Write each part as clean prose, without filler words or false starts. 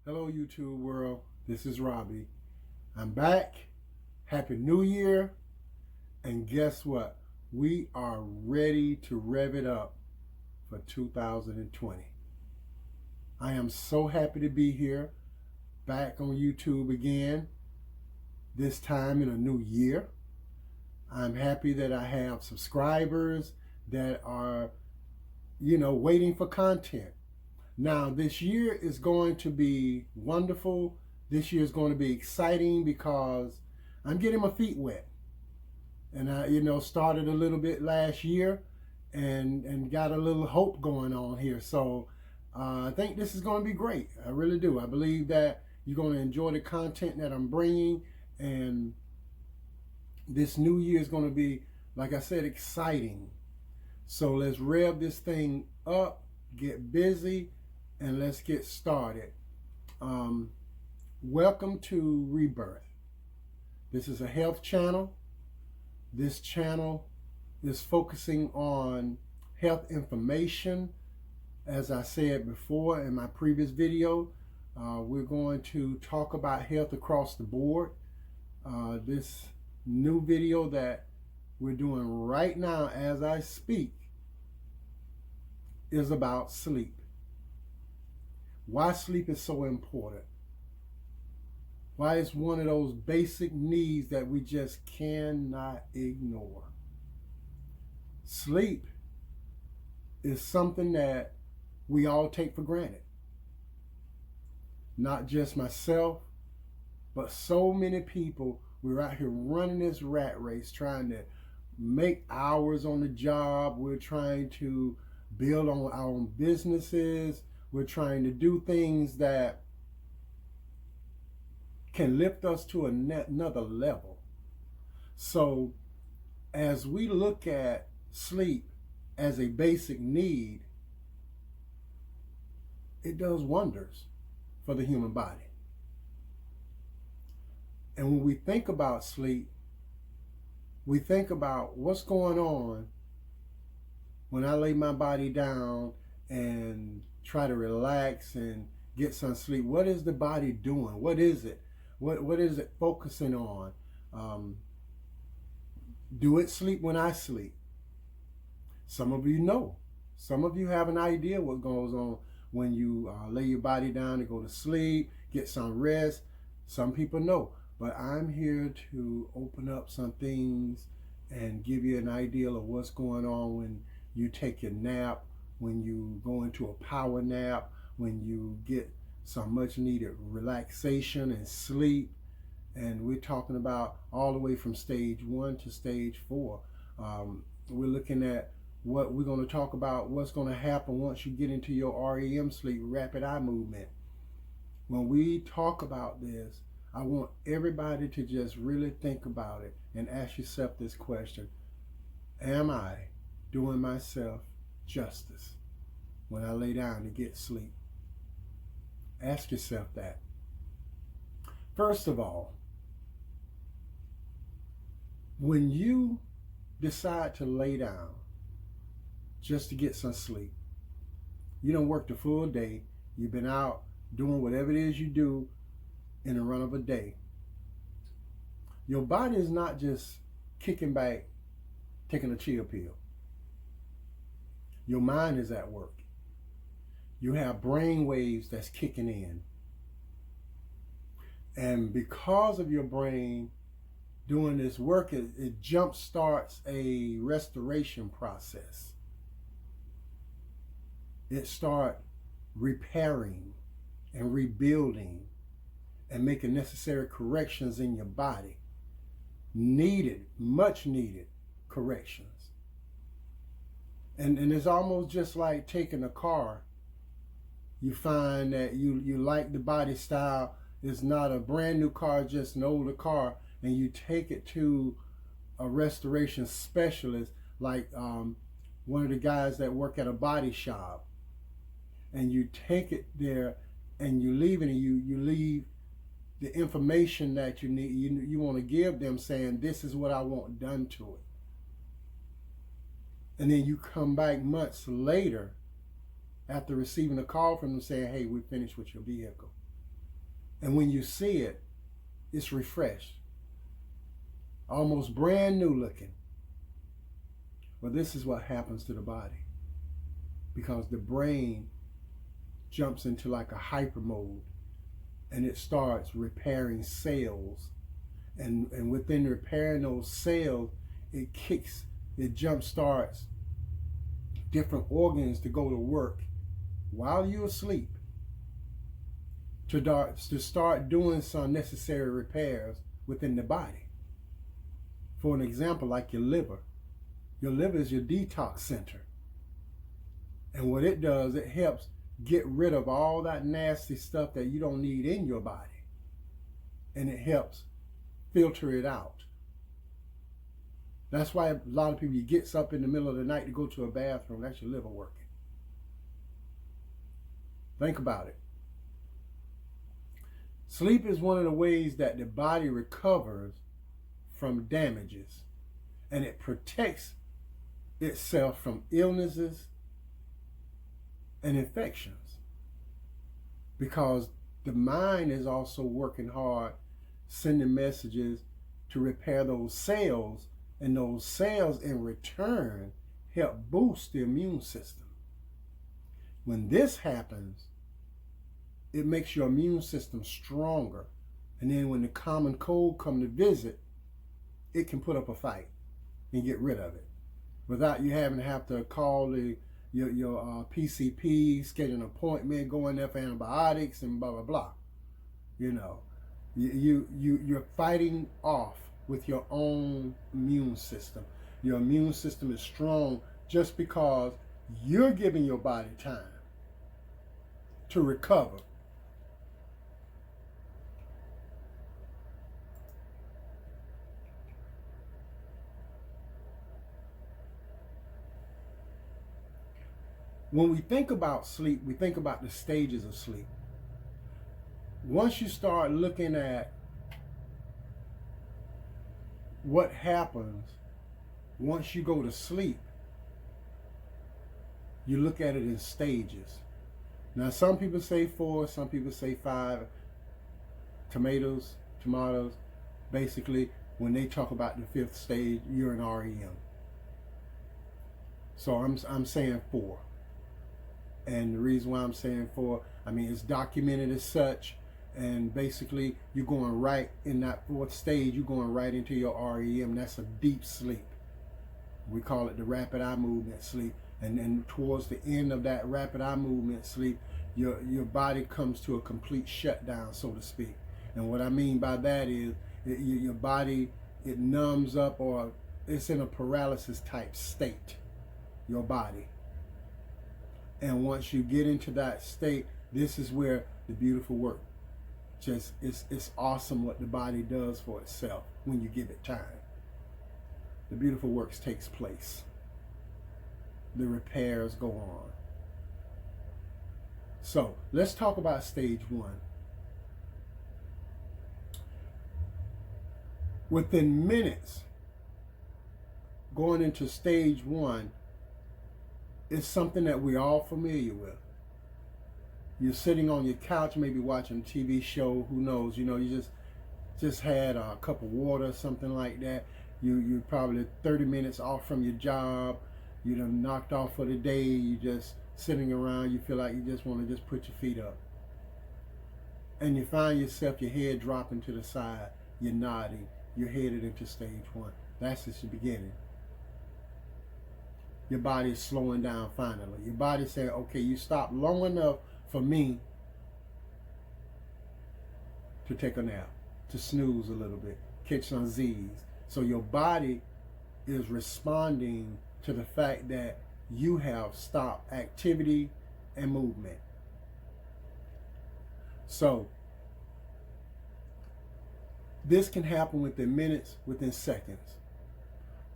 Hello, YouTube world. This is Robbie. I'm back. Happy New Year. And guess what? We are ready to rev it up for 2020. I am so happy to be here, back on YouTube again, this time in a new year. I'm happy that I have subscribers that are, waiting for content. Now, this year is going to be wonderful. This year is going to be exciting because I'm getting my feet wet. And I, started a little bit last year and got a little hope going on here. So I think this is going to be great. I really do. I believe that you're going to enjoy the content that I'm bringing. And this new year is going to be, like I said, exciting. So let's rev this thing up, get busy, and let's get started. Welcome to Rebirth. This is a health channel. This channel is focusing on health information. As I said before in my previous video, we're going to talk about health across the board. This new video that we're doing right now as I speak is about sleep. Why sleep is so important. Why it's one of those basic needs that we just cannot ignore. Sleep is something that we all take for granted. Not just myself, but so many people. We're out here running this rat race, trying to make hours on the job. We're trying to build on our own businesses. We're trying to do things that can lift us to another level. So as we look at sleep as a basic need, it does wonders for the human body. And when we think about sleep, we think about what's going on when I lay my body down and try to relax and get some sleep. What is the body doing? What is it? What is it focusing on? Do it sleep when I sleep? Some of you know. Some of you have an idea what goes on when you lay your body down to go to sleep, get some rest. Some people know. But I'm here to open up some things and give you an idea of what's going on when you take your nap, when you go into a power nap, when you get some much needed relaxation and sleep. And we're talking about all the way from stage 1 to stage 4. We're looking at what we're going to talk about, what's going to happen once you get into your REM sleep, rapid eye movement. When we talk about this, I want everybody to just really think about it and ask yourself this question. Am I doing myself justice when I lay down to get sleep? Ask yourself that. First of all, when you decide to lay down just to get some sleep, you don't work the full day, you've been out doing whatever it is you do in the run of a day. Your body is not just kicking back, taking a chill pill. Your mind is at work. You have brain waves that's kicking in. And because of your brain doing this work, it jump starts a restoration process. It starts repairing and rebuilding and making necessary corrections in your body. Needed, much needed corrections. And it's almost just like taking a car. You find that you like the body style. It's not a brand new car, just an older car. And you take it to a restoration specialist, like one of the guys that work at a body shop. And you take it there and you leave it, and you leave the information that you need, you want to give them, saying, this is what I want done to it. And then you come back months later after receiving a call from them saying, hey, we finished with your vehicle. And when you see it, it's refreshed, almost brand new looking. Well, this is what happens to the body, because the brain jumps into like a hyper mode, and it starts repairing cells. And within repairing those cells, it jump starts different organs to go to work while you're asleep to start doing some necessary repairs within the body. For an example, like your liver. Your liver is your detox center. And what it does, it helps get rid of all that nasty stuff that you don't need in your body. And it helps filter it out. That's why a lot of people, you get up in the middle of the night to go to a bathroom. That's your liver working. Think about it. Sleep is one of the ways that the body recovers from damages, and it protects itself from illnesses and infections, because the mind is also working hard, sending messages to repair those cells, and those cells in return help boost the immune system. When this happens, it makes your immune system stronger, and then when the common cold come to visit, it can put up a fight and get rid of it without you having to have to call your PCP, schedule an appointment, go in there for antibiotics and blah blah blah. You know, you're fighting off with your own immune system. Your immune system is strong just because you're giving your body time to recover. When we think about sleep, we think about the stages of sleep. Once you start looking at what happens once you go to sleep, you look at it in stages. Now, some people say 4, some people say 5. Tomatoes, basically, when they talk about the 5th stage, you're in REM. So I'm saying 4. And the reason why I'm saying 4, I mean, it's documented as such. And basically, you're going right in that 4th stage, you're going right into your REM. That's a deep sleep. We call it the rapid eye movement sleep. And then towards the end of that rapid eye movement sleep, your body comes to a complete shutdown, so to speak. And what I mean by that is your body, it numbs up, or it's in a paralysis type state, your body. And once you get into that state, this is where the beautiful work, just it's awesome what the body does for itself when you give it time. The beautiful works takes place. The repairs go on. So let's talk about stage 1. Within minutes, going into stage 1, it's something that we're all familiar with. You're sitting on your couch, maybe watching a TV show, who knows, you just had a cup of water, something like that. You're probably 30 minutes off from your job, you done knocked off for the day, you just sitting around, you feel like you just want to just put your feet up. And you find yourself, your head dropping to the side, you're nodding, you're headed into stage 1. That's just the beginning. Your body is slowing down finally. Your body saying, okay, you stopped long enough for me to take a nap, to snooze a little bit, catch some Z's. So your body is responding to the fact that you have stopped activity and movement. So this can happen within minutes, within seconds.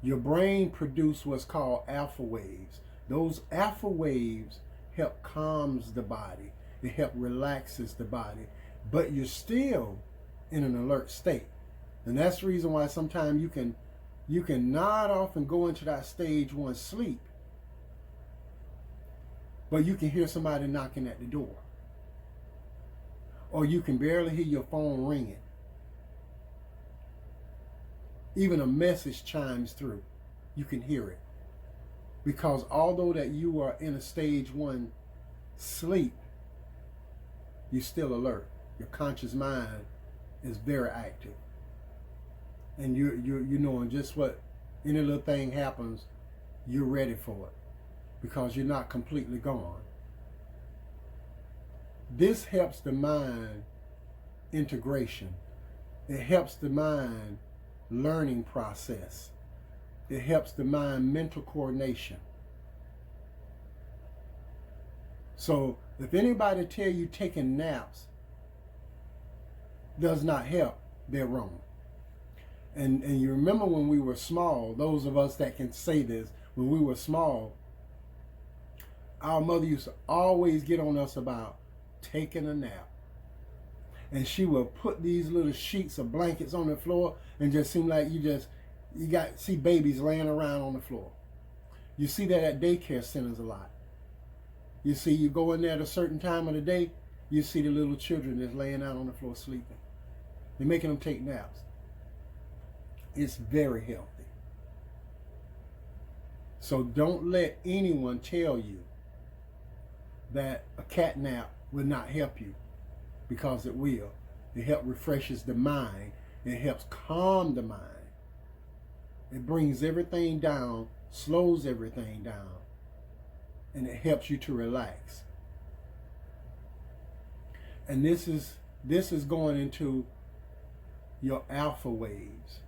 Your brain produces what's called alpha waves. Those alpha waves help calms the body. It helps relaxes the body. But you're still in an alert state. And that's the reason why sometimes you can nod off and go into that stage 1 sleep. But you can hear somebody knocking at the door. or you can barely hear your phone ringing. Even a message chimes through, you can hear it. Because although that you are in a stage 1 sleep, you're still alert. Your conscious mind is very active. And you knowing just what any little thing happens, you're ready for it. Because you're not completely gone. This helps the mind integration. It helps the mind learning process. It helps the mind mental coordination. So if anybody tell you taking naps does not help, they're wrong. And you remember when we were small, those of us that can say this, when we were small, our mother used to always get on us about taking a nap. And she would put these little sheets of blankets on the floor and just seem like you see babies laying around on the floor. You see that at daycare centers a lot. You see, you go in there at a certain time of the day, you see the little children just laying out on the floor sleeping. They're making them take naps. It's very healthy. So don't let anyone tell you that a cat nap will not help you, because it will. It helps refreshes the mind. It helps calm the mind. It brings everything down, slows everything down, and it helps you to relax. And this is going into your alpha waves.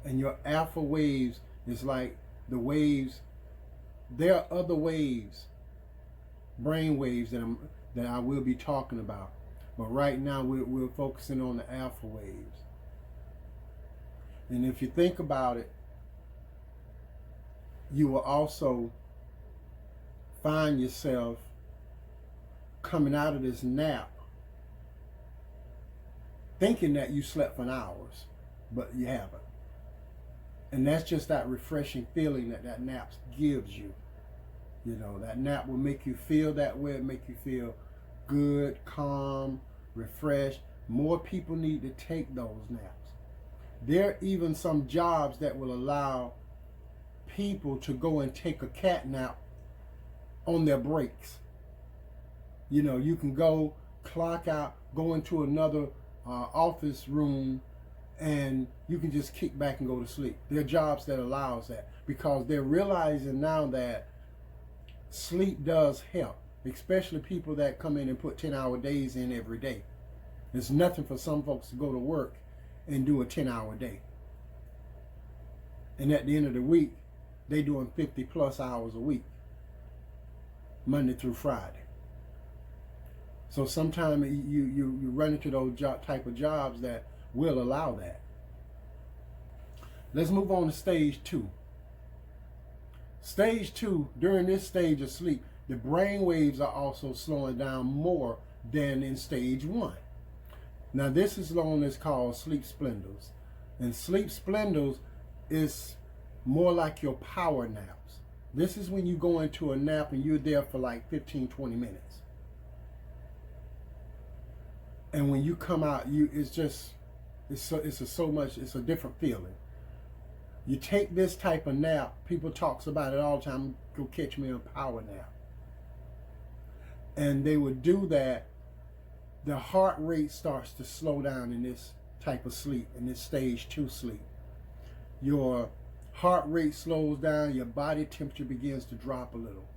And your alpha waves is like the waves. There are other waves, brain waves that I will be talking about. But right now we're focusing on the alpha waves. And if you think about it, you will also find yourself coming out of this nap thinking that you slept for hours, but you haven't. And that's just that refreshing feeling that nap gives you. You know, that nap will make you feel that way. It make you feel good, calm, refreshed. More people need to take those naps. There are even some jobs that will allow people to go and take a cat nap on their breaks. You know, you can go clock out, go into another office room, and you can just kick back and go to sleep. There are jobs that allows that, because they're realizing now that sleep does help, especially people that come in and put 10-hour days in every day. It's nothing for some folks to go to work and do a 10-hour day. And at the end of the week, they doing 50 plus hours a week, Monday through Friday. So sometimes you run into those type of jobs that will allow that. Let's move on to stage 2. Stage 2, during this stage of sleep, the brain waves are also slowing down more than in stage 1. Now this is known as called sleep splendors. And sleep splendors is more like your power naps. This is when you go into a nap and you're there for like 15-20 minutes. And when you come out, it's a different feeling. You take this type of nap, people talks about it all the time, go catch me a power nap. And they would do that, the heart rate starts to slow down in this type of sleep, in this stage 2 sleep. Your heart rate slows down, your body temperature begins to drop a little.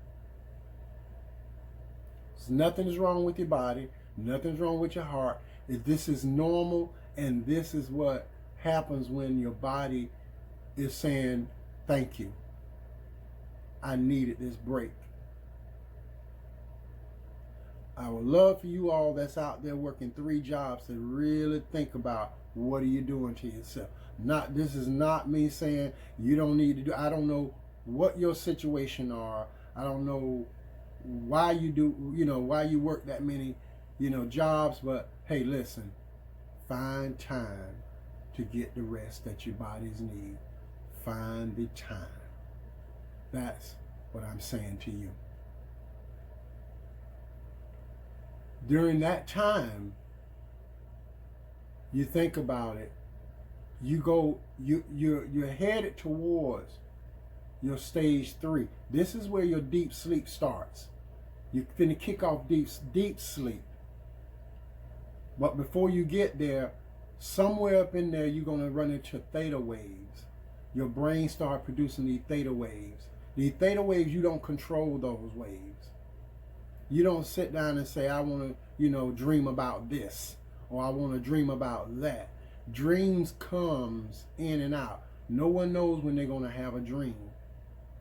So nothing's wrong with your body, nothing's wrong with your heart. This is normal, and this is what happens when your body is saying, thank you. I needed this break. I would love for you all that's out there working 3 jobs to really think about what are you doing to yourself. This is not me saying you don't need to do. I don't know what your situation are. I don't know why you do, why you work that many, jobs, but hey, listen, find time to get the rest that your bodies need. Find the time. That's what I'm saying to you. During that time, you think about it, you're headed towards your stage 3. This is where your deep sleep starts. You're finna kick off deep sleep. But before you get there, somewhere up in there, you're gonna run into theta waves. Your brain start producing these theta waves. These theta waves, you don't control those waves. You don't sit down and say, I want to, dream about this, or I want to dream about that. Dreams comes in and out. No one knows when they're going to have a dream.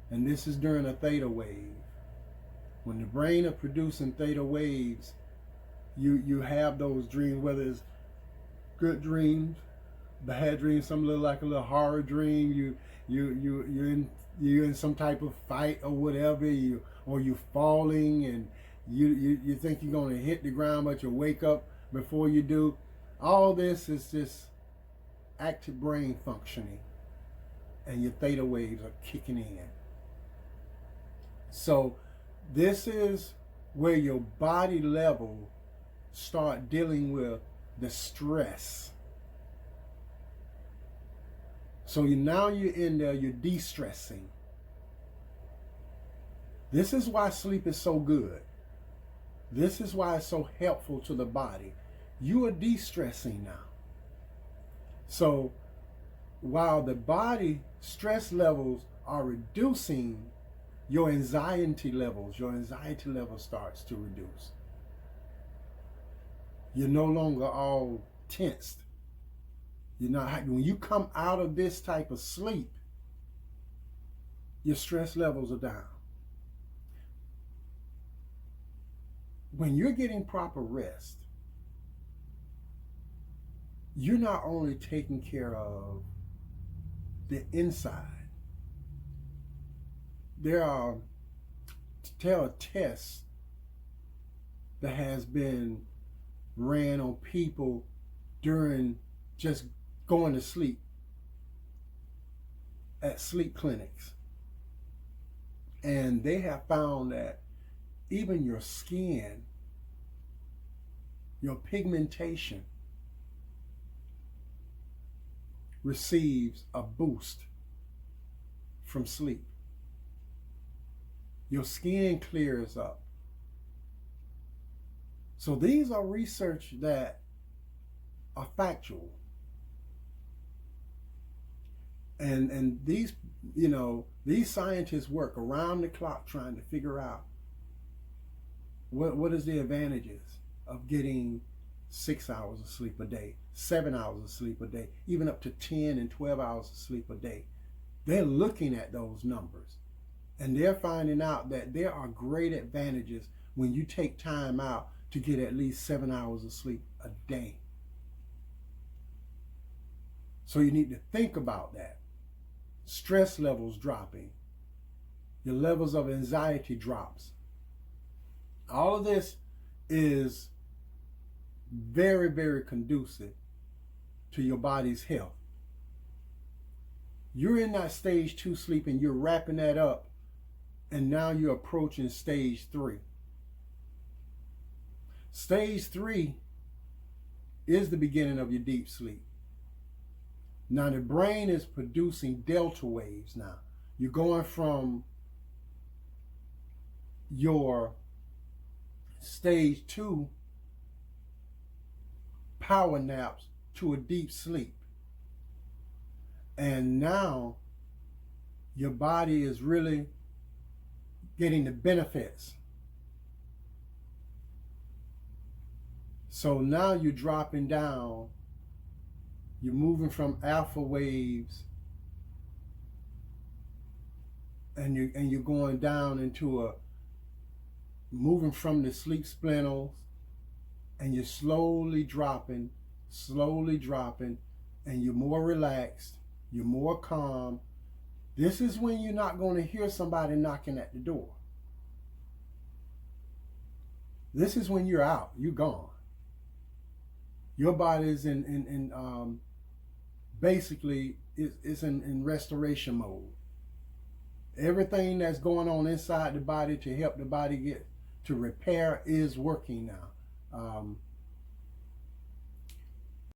And this is during a theta wave. When the brain is producing theta waves, you have those dreams, whether it's good dreams, bad dreams, some look like a little horror dream. You're in some type of fight or whatever, or you're falling and you think you're going to hit the ground, but you wake up before you do. All this is just active brain functioning, and your theta waves are kicking in. So this is where your body level start dealing with the stress. So now you're in there, you're de-stressing. This is why sleep is so good. This is why it's so helpful to the body. You are de-stressing now. So while the body stress levels are reducing, your anxiety levels starts to reduce. You're no longer all tensed. When you come out of this type of sleep, your stress levels are down. When you're getting proper rest, you're not only taking care of the inside. There are tests that has been ran on people during just going to sleep at sleep clinics. And they have found that even your skin, your pigmentation receives a boost from sleep. Your skin clears up. So these are research that are factual. And these scientists work around the clock trying to figure out what is the advantages of getting 6 hours of sleep a day, 7 hours of sleep a day, even up to 10 and 12 hours of sleep a day. They're looking at those numbers, and they're finding out that there are great advantages when you take time out to get at least 7 hours of sleep a day. So you need to think about that. Stress levels dropping. Your levels of anxiety drops. All of this is very, very conducive to your body's health. You're in that stage 2 sleep and you're wrapping that up, and now you're approaching stage 3. Stage 3 is the beginning of your deep sleep. Now the brain is producing delta waves now. You're going from your stage 2 power naps to a deep sleep. And now your body is really getting the benefits. So now you're dropping down. You're moving from alpha waves, and you're going down into moving from the sleep splinters, and you're slowly dropping, and you're more relaxed, you're more calm. This is when you're not going to hear somebody knocking at the door. This is when you're out, you're gone. Your body is basically it's in restoration mode. Everything that's going on inside the body to help the body get to repair is working now.